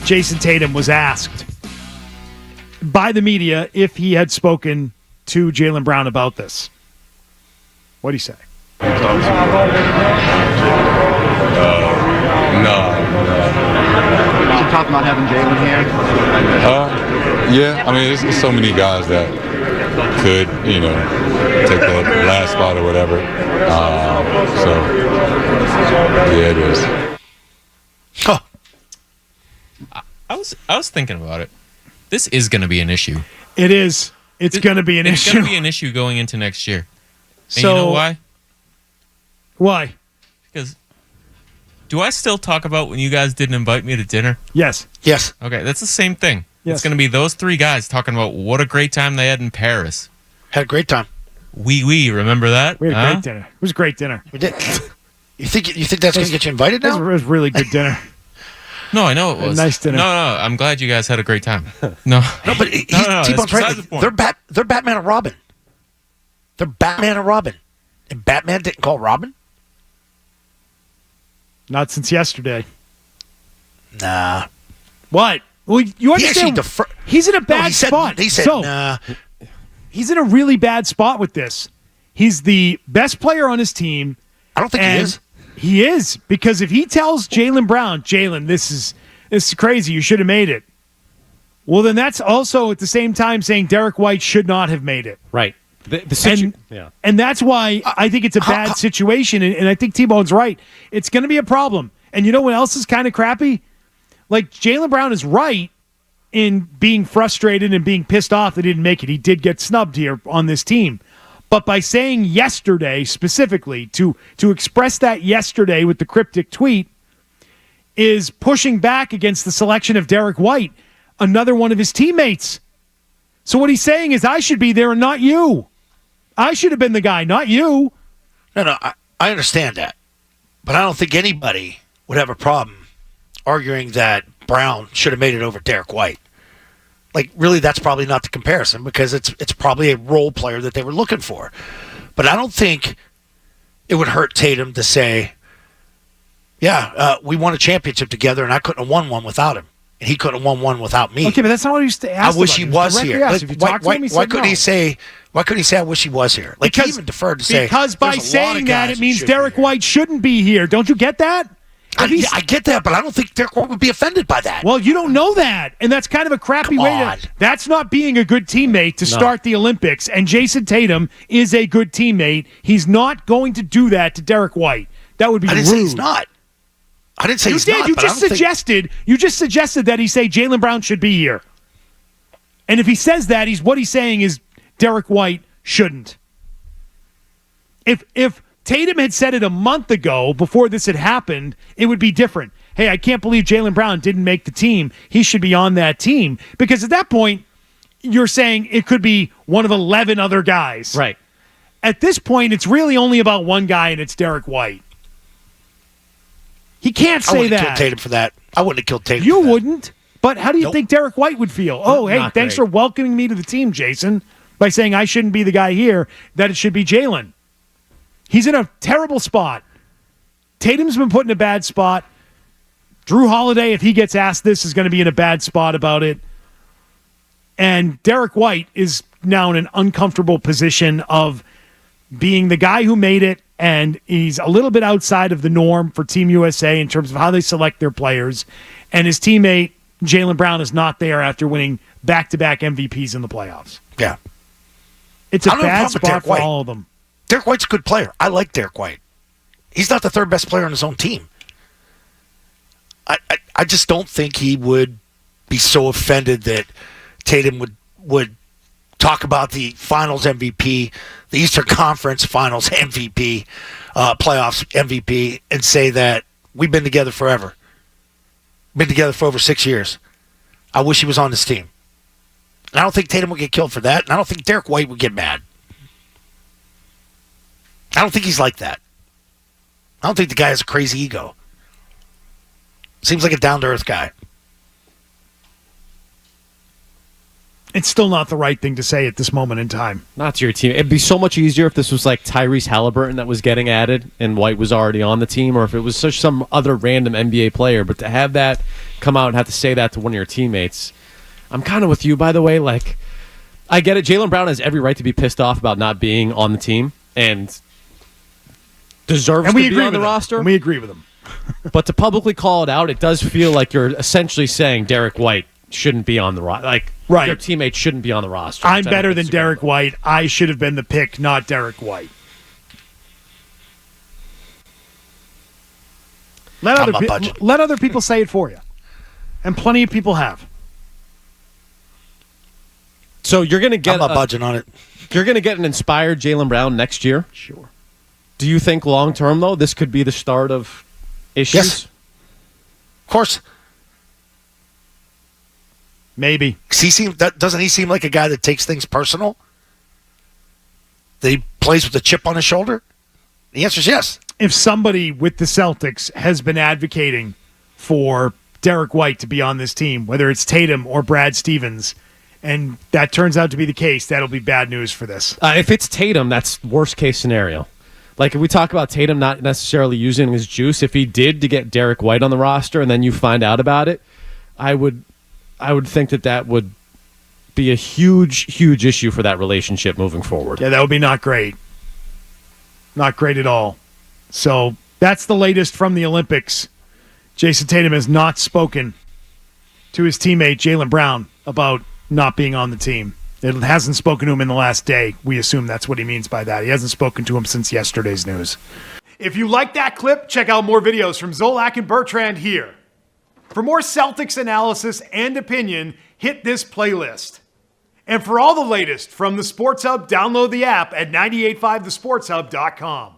Jayson Tatum was asked by the media if he had spoken to Jaylen Brown about this. What do you say? No. Did you talk about having Jaylen here? Yeah. I mean, there's so many guys that could, take that last spot or whatever. So, yeah, it is. Huh. I was thinking about it. This is going to be an issue. It is. It's going to be an issue. It's going to be an issue going into next year. And So, you know why? Why? Because do I still talk about when you guys didn't invite me to dinner? Yes. Yes. Okay, that's the same thing. Yes. It's going to be those three guys talking about what a great time they had in Paris. Had a great time. We remember that? We had a great dinner. It was a great dinner. We did. You think that's going to get you invited It now? was a really good dinner. No, I know it was. A nice dinner. No, I'm glad you guys had a great time. No. No, but T-Bone's right. They're Batman and Robin. They're Batman and Robin. And Batman didn't call Robin? Not since yesterday. Nah. What? Well, you understand? He's in a bad spot. He said, nah. He's in a really bad spot with this. He's the best player on his team. I don't think he is. He is, because if he tells Jaylen Brown, Jaylen, this is crazy, you should have made it. Well, then that's also at the same time saying Derek White should not have made it. Right. And that's why I think it's a bad situation, and I think T-Bone's right. It's going to be a problem. And you know what else is kind of crappy? Like, Jaylen Brown is right in being frustrated and being pissed off that he didn't make it. He did get snubbed here on this team. But by saying yesterday specifically, to express that yesterday with the cryptic tweet, is pushing back against the selection of Derek White, another one of his teammates. So what he's saying is, I should be there and not you. I should have been the guy, not you. No, I understand that. But I don't think anybody would have a problem arguing that Brown should have made it over Derek White. Like, really, that's probably not the comparison, because it's probably a role player that they were looking for. But I don't think it would hurt Tatum to say, we won a championship together, and I couldn't have won one without him. And he couldn't have won one without me. Okay, but that's not what he used to ask. I wish he was here. Why couldn't he say, I wish he was here? Like, he even deferred to say, because by saying that, it means Derek White shouldn't be here. Don't you get that? I get that, but I don't think Derek White would be offended by that. Well, you don't know that, and that's kind of a crappy way to... That's not being a good teammate to start the Olympics, and Jayson Tatum is a good teammate. He's not going to do that to Derek White. That would be rude. I didn't say he's not. I didn't say he's not. You just suggested that he say Jaylen Brown should be here. And if he says that, what he's saying is Derek White shouldn't. If Tatum had said it a month ago before this had happened, it would be different. Hey, I can't believe Jaylen Brown didn't make the team. He should be on that team. Because at that point, you're saying it could be one of 11 other guys. Right. At this point, it's really only about one guy, and it's Derek White. He can't say that. I wouldn't have killed Tatum for that. I wouldn't have killed Tatum You for that. wouldn't. But how do you think Derek White would feel? Oh, hey, thanks for welcoming me to the team, Jayson, by saying I shouldn't be the guy here, that it should be Jaylen. He's in a terrible spot. Tatum's been put in a bad spot. Drew Holiday, if he gets asked this, is going to be in a bad spot about it. And Derek White is now in an uncomfortable position of being the guy who made it, and he's a little bit outside of the norm for Team USA in terms of how they select their players. And his teammate, Jaylen Brown, is not there after winning back-to-back MVPs in the playoffs. Yeah. It's a bad spot for all of them. Derek White's a good player. I like Derek White. He's not the third best player on his own team. I just don't think he would be so offended that Tatum would talk about the Finals MVP, the Eastern Conference Finals MVP, playoffs MVP, and say that we've been together forever. Been together for over 6 years. I wish he was on this team. And I don't think Tatum would get killed for that, and I don't think Derek White would get mad. I don't think he's like that. I don't think the guy has a crazy ego. Seems like a down-to-earth guy. It's still not the right thing to say at this moment in time. Not to your team. It'd be so much easier if this was like Tyrese Halliburton that was getting added and White was already on the team, or if it was such some other random NBA player. But to have that come out and have to say that to one of your teammates, I'm kind of with you, by the way. Like, I get it. Jaylen Brown has every right to be pissed off about not being on the team and deserves to be on the roster. And we agree with him. But to publicly call it out, it does feel like you're essentially saying Derek White shouldn't be on the roster. Like, right. Your teammate shouldn't be on the roster. I'm better than Derek White. I should have been the pick, not Derek White. Let other people say it for you. And plenty of people have. So you're going to get I'm not budging on it. You're going to get an inspired Jaylen Brown next year? Sure. Do you think long term, though, this could be the start of issues? Yes. Of course. Maybe. Doesn't he seem like a guy that takes things personal? That he plays with a chip on his shoulder? The answer is yes. If somebody with the Celtics has been advocating for Derek White to be on this team, whether it's Tatum or Brad Stevens, and that turns out to be the case, that'll be bad news for this. If it's Tatum, that's worst case scenario. Like, if we talk about Tatum not necessarily using his juice, if he did to get Derek White on the roster and then you find out about it, I would think that would be a huge, huge issue for that relationship moving forward. Yeah, that would be not great. Not great at all. So that's the latest from the Olympics. Jayson Tatum has not spoken to his teammate Jaylen Brown about not being on the team. It hasn't spoken to him in the last day. We assume that's what he means by that. He hasn't spoken to him since yesterday's news. If you like that clip, check out more videos from Zolak and Bertrand here. For more Celtics analysis and opinion, hit this playlist. And for all the latest from the Sports Hub, download the app at 985thesportshub.com.